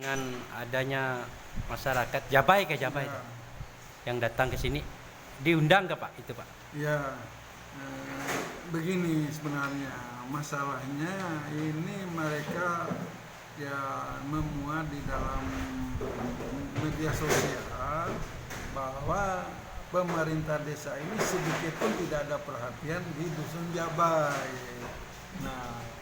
Dengan adanya masyarakat Jabai ke Jabai Ya, yang datang ke sini diundang ke Pak itu Pak? ya, begini sebenarnya masalahnya ini mereka ya memuat di dalam media sosial bahwa pemerintah desa ini sedikit pun tidak ada perhatian di dusun Jabai. Nah,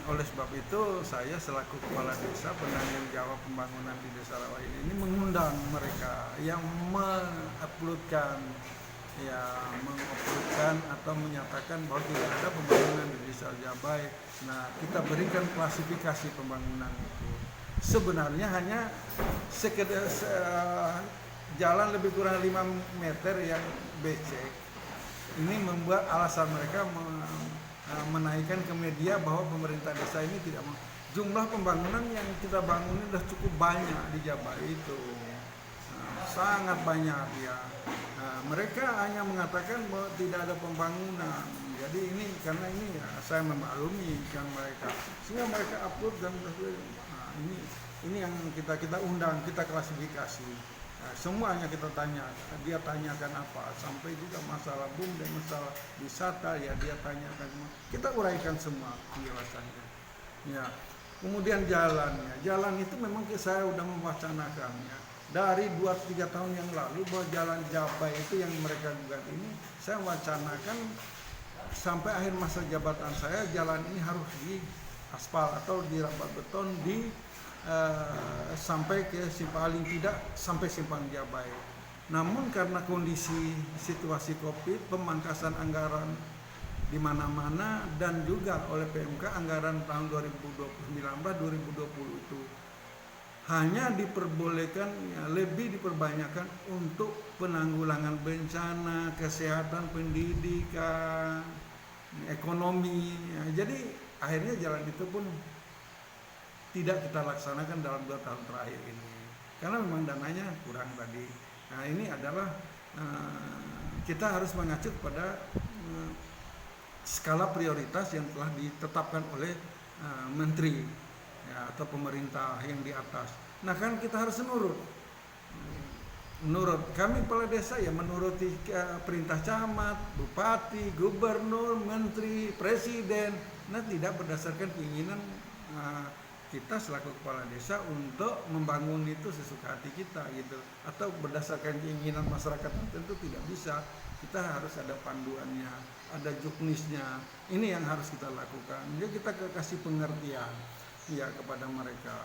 oleh sebab itu saya selaku kepala desa penanggung jawab pembangunan di Desa Rawa ini mengundang mereka yang menguploadkan atau menyatakan bahwa tidak ada pembangunan di Desa Jabai. Nah, kita berikan klasifikasi pembangunan itu. Sebenarnya hanya sekedar jalan lebih kurang 5 meter yang becek. Ini membuat alasan mereka menaikkan ke media bahwa pemerintah desa ini tidak mau. Jumlah pembangunan yang kita bangun sudah cukup banyak di Jabar itu. Sangat banyak ya. Mereka hanya mengatakan bahwa tidak ada pembangunan. Jadi ini karena ini ya, saya memaklumi kan mereka. Sehingga mereka upload dan ini yang kita undang, kita klasifikasi. Semuanya kita tanya, dia tanyakan apa, sampai juga masalah dan masalah wisata ya dia tanyakan semua. Kita uraikan semua penjelasannya. Ya, kemudian jalan itu memang saya udah mewacanakannya dari 2-3 tahun yang lalu bahwa jalan Jabai itu yang mereka gugat ini saya wacanakan sampai akhir masa jabatan saya jalan ini harus diaspal atau dirapat beton sampai ke paling tidak sampai simpang Jabai. Namun karena kondisi situasi Covid, pemangkasan anggaran di mana-mana dan juga oleh PMK anggaran tahun 2019-2020 itu hanya diperbolehkan lebih diperbanyakan untuk penanggulangan bencana, kesehatan, pendidikan, ekonomi. Jadi akhirnya jalan itu pun tidak kita laksanakan dalam 2 tahun terakhir ini karena memang dananya kurang tadi. Nah ini adalah kita harus mengacu pada skala prioritas yang telah ditetapkan oleh menteri ya, atau pemerintah yang di atas. Nah kan kita harus menurut kami kepala desa ya menuruti perintah camat, bupati, gubernur, menteri, presiden. Nah tidak berdasarkan keinginan kita selaku kepala desa untuk membangun itu sesuka hati kita gitu, atau berdasarkan keinginan masyarakat tentu tidak bisa. Kita harus ada panduannya, ada juknisnya. Ini yang harus kita lakukan. Jadi kita kasih pengertian ya kepada mereka.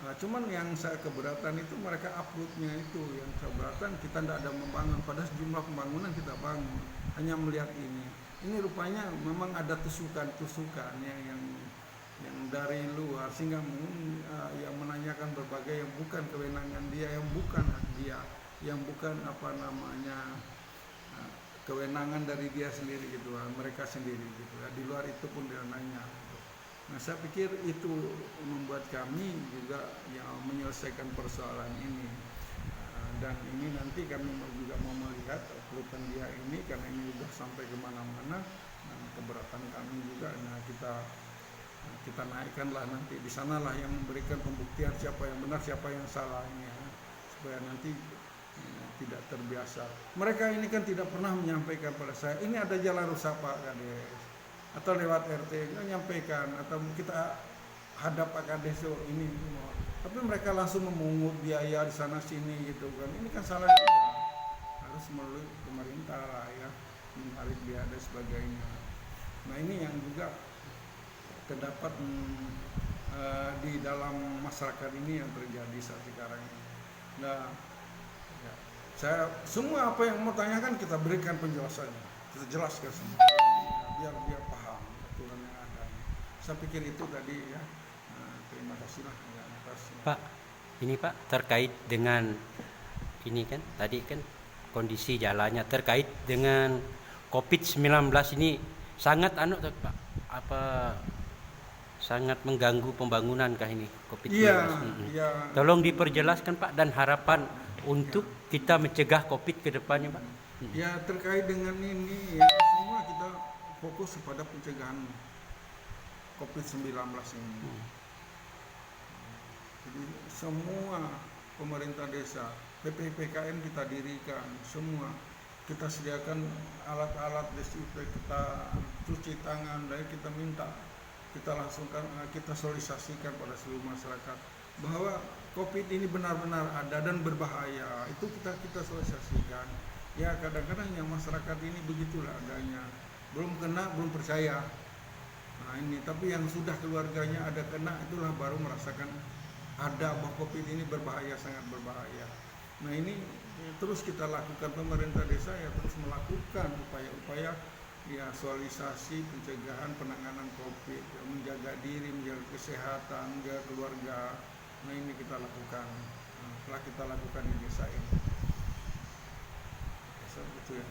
Nah, cuman yang saya keberatan itu mereka uploadnya itu yang keberatan kita tidak ada membangun. Padahal sejumlah pembangunan kita bangun. Hanya melihat ini. Ini rupanya memang ada tusukan-tusukan yang dari luar sehingga yang menanyakan berbagai yang bukan kewenangan dia, yang bukan hak dia, yang bukan kewenangan dari dia sendiri gitu, mereka sendiri gitu ya. Di luar itu pun dia nanya. Nah saya pikir itu membuat kami juga yang menyelesaikan persoalan ini. Dan ini nanti kami juga mau melihat uploadan dia ini karena ini sudah sampai kemana-mana. Dan keberatan kami juga, nah kita naikkanlah nanti di sanalah yang memberikan pembuktian siapa yang benar siapa yang salahnya supaya nanti tidak terbiasa. Mereka ini kan tidak pernah menyampaikan pada saya ini ada jalan rusak Pak Kades atau lewat RT menyampaikan atau kita hadap Pak Kades ini semua. Tapi mereka langsung memungut biaya di sana sini gitu kan. Ini kan salah juga. Harus melalui pemerintah lah ya, menarik biaya dan sebagainya. Nah ini yang juga terdapat di dalam masyarakat ini yang terjadi saat sekarang ini. Nah, ya, saya semua apa yang mau tanyakan kita berikan penjelasannya, kita jelaskan semua biar dia paham aturan yang ada. Saya pikir itu tadi ya. Terima kasih lah ya, atas. Pak, ini Pak terkait dengan ini kan tadi kan kondisi jalannya terkait dengan COVID-19 ini sangat Pak apa sangat mengganggu pembangunan kah ini COVID-19? Iya. Tolong diperjelaskan Pak dan harapan untuk kita mencegah COVID ke depannya Pak. Ya terkait dengan ini ya semua kita fokus kepada pencegahan COVID-19 ini. Jadi semua pemerintah desa, PPPKN kita dirikan, semua kita sediakan alat-alat desinfektan, cuci tangan, dan kita minta, kita langsungkan, kita sosialisasikan pada seluruh masyarakat bahwa COVID ini benar-benar ada dan berbahaya. Itu kita sosialisasikan. Ya kadang-kadang yang masyarakat ini begitulah adanya, belum kena belum percaya. Nah ini, tapi yang sudah keluarganya ada kena, itulah baru merasakan ada bahwa COVID ini berbahaya, sangat berbahaya. Nah ini terus kita lakukan, pemerintah desa ya terus melakukan upaya-upaya ya sosialisasi, pencegahan, penanganan COVID, ya, menjaga diri, menjaga kesehatan, menjaga keluarga. Nah ini kita lakukan, telah kita lakukan di desa ini. Itu ya.